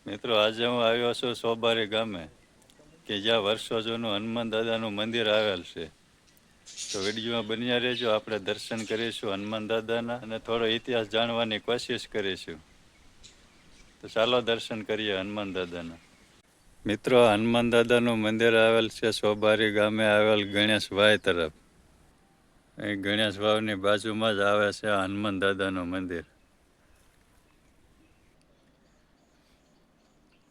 મિત્રો આજે હું આવ્યો છું સોબારી ગામે કે જ્યાં વર્ષો જૂનું હનુમાન દાદાનું મંદિર આવેલ છે. તો વિડીયોમાં બન્યા રહેજો. આપણે દર્શન કરીશું હનુમાન દાદાના અને થોડો ઇતિહાસ જાણવાની કોશિશ કરીશું. તો ચાલો દર્શન કરીએ હનુમાન દાદાના. મિત્રો હનુમાન દાદાનું મંદિર આવેલ છે સોબારી ગામે આવેલ ગણેશ વાય તરફ. અહીં ગણેશ વાવની બાજુમાં જ આવે છે હનુમાન દાદાનું મંદિર.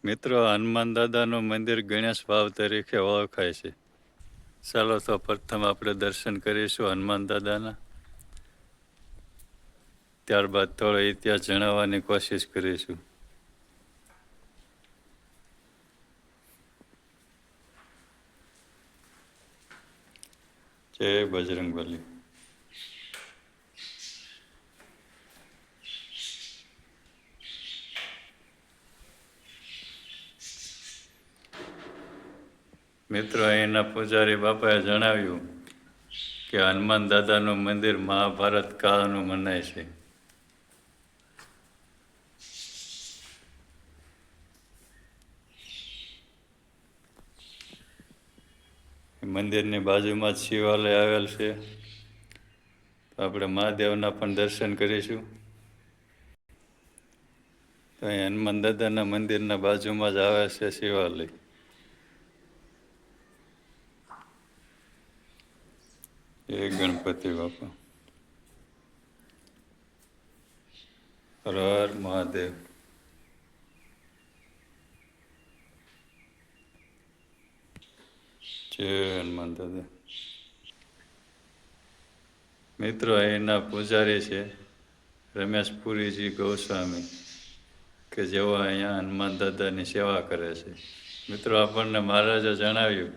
મિત્રો હનુમાન દાદાનું મંદિર ગણેશ વાવ તરીકે ઓળખાય છે. ચાલો તો પ્રથમ આપણે દર્શન કરીશું હનુમાન દાદાના. ત્યારબાદ થોડો ઇતિહાસ જણાવવાની કોશિશ કરીશું. જય બજરંગબલી. મિત્રો અહીંના પૂજારી બાપાએ જણાવ્યું કે હનુમાન દાદાનું મંદિર મહાભારત કાળનું મનાય છે. મંદિરની બાજુમાં જ શિવાલય આવેલ છે. તો આપણે મહાદેવના પણ દર્શન કરીશું. તો અહીં હનુમાન દાદાના મંદિરના બાજુમાં જ આવે છે શિવાલય. એ ગણપતિ બાપા. હર હર મહાદેવ. જય હનુમાન દાદા. મિત્રો અહીંના પૂજારી છે રમેશ પુરીજી ગોસ્વામી, કે જેઓ અહીંયા હનુમાન દાદાની સેવા કરે છે. મિત્રો આપણને મહારાજે જણાવ્યું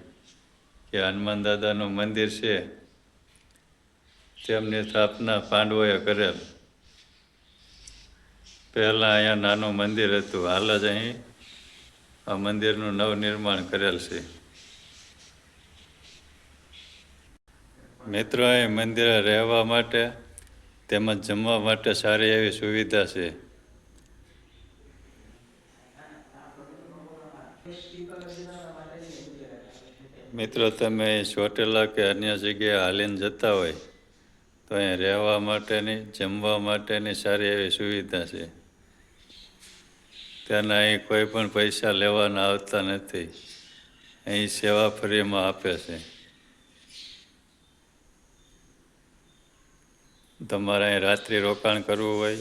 કે હનુમાન દાદાનું મંદિર છે તેમની સ્થાપના પાંડવોએ કરેલ. પહેલાં અહીંયા નાનું મંદિર હતું. હાલ જ અહીં આ મંદિરનું નવનિર્માણ કરેલ છે. મિત્રો અહીં મંદિરે રહેવા માટે તેમજ જમવા માટે સારી એવી સુવિધા છે. મિત્રો તમે ચોટીલા કે અન્ય જગ્યાએ હાલીને જતા હોય તો અહીં રહેવા માટેની જમવા માટેની સારી એવી સુવિધા છે. ત્યાંના અહીં કોઈ પણ પૈસા લેવાના આવતા નથી. અહીં સેવા ફ્રીમાં આપે છે. તમારે અહીં રાત્રિ રોકાણ કરવું હોય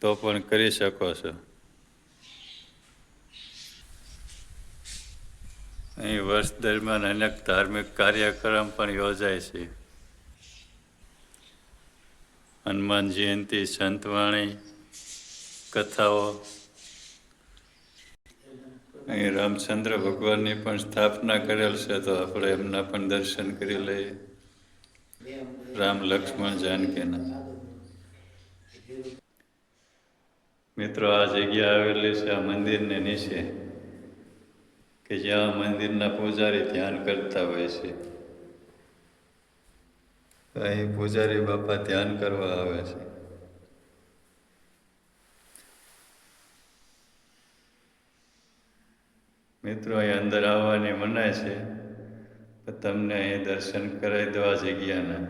તો પણ કરી શકો છો. અહીં વર્ષ દરમિયાન અનેક ધાર્મિક કાર્યક્રમ પણ યોજાય છે. હનુમાન જયંતિ, સંતવાણી, કથાઓ. અહીં રામચંદ્ર ભગવાનની પણ સ્થાપના કરેલ છે, તો આપણે એમના પણ દર્શન કરી લઈએ. રામ લક્ષ્મણ જાનકીના. મિત્રો આ જગ્યા આવેલી છે આ મંદિરને નીચે, કે જ્યાં મંદિરના પૂજારી ધ્યાન કરતા હોય છે. અહીં પૂજારી બાપા ધ્યાન કરવા આવે છે. મિત્રો અહીં અંદર આવવાની મનાય છે, પણ તમને અહીં દર્શન કરાવી દો આ જગ્યાના.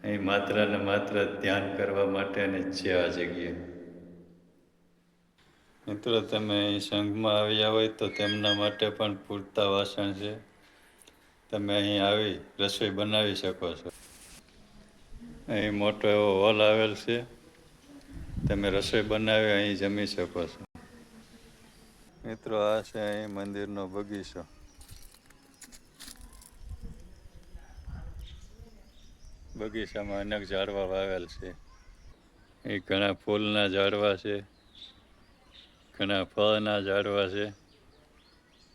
અહીં માત્ર ને માત્ર ધ્યાન કરવા માટેની જ છે આ જગ્યા. મિત્રો તમે અહીં સંઘમાં આવ્યા હોય તો તેમના માટે પણ પૂરતા વાસણ છે. તમે અહીં આવી રસોઈ બનાવી શકો છો. અહીં મોટો એવો હોલ આવેલ છે. તમે રસોઈ બનાવી અહીં જમી શકો છો. મિત્રો આ છે અહીં મંદિરનો બગીચો. બગીચામાં અનેક ઝાડવા વાવેલ છે. અહીં ઘણા ફૂલના ઝાડવા છે, ઘણા ફળના ઝાડવા છે.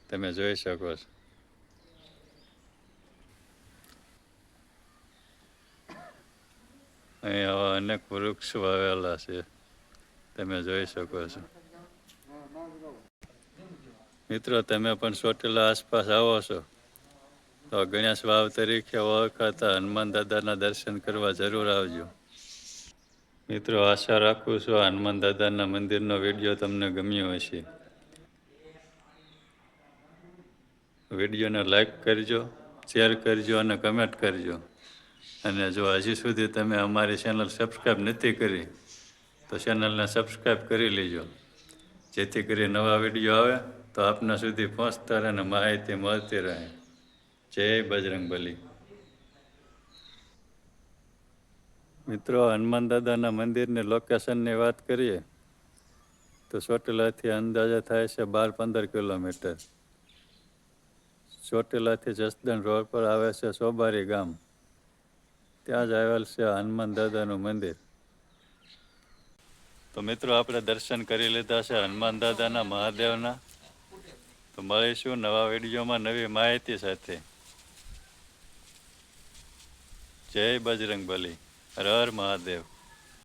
તમે જોઈ શકો છો. અહીં આવા અનેક વૃક્ષ વાવેલા છે. તમે જોઈ શકો છો. મિત્રો તમે પણ ચોટીલા આસપાસ આવો છો તો ગણેશ વાવ તરીકે ઓળખાતા હનુમાન દાદાના દર્શન કરવા જરૂર આવજો. મિત્રો આશા રાખું છું હનુમાન દાદાના મંદિરનો વિડીયો તમને ગમ્યો હશે. વિડીયોને લાઈક કરજો, શેર કરજો અને કમેન્ટ કરજો. અને જો હજી સુધી તમે અમારી ચેનલ સબસ્ક્રાઈબ નથી કરી તો ચેનલને સબસ્ક્રાઈબ કરી લેજો, જેથી કરી નવા વિડીયો આવે તો આપના સુધી પહોંચતા રહે અને માહિતી મળતી રહે. જય બજરંગબલી. મિત્રો, હનુમાન દાદાના મંદિરની લોકેશનની વાત કરીએ તો ચોટીલાથી અંદાજે થાય છે 12-15 કિલોમીટર. ચોટીલાથી જસદણ રોડ પર આવે છે સોબારી ગામ, ત્યાં જ આવેલ છે હનુમાન દાદાનું મંદિર. તો મિત્રો, આપણે દર્શન કરી લીધા છે હનુમાન દાદાના, મહાદેવના. તો મળીશું નવા વિડીયોમાં નવી માહિતી સાથે. જય બજરંગબલી. હર હર મહાદેવ.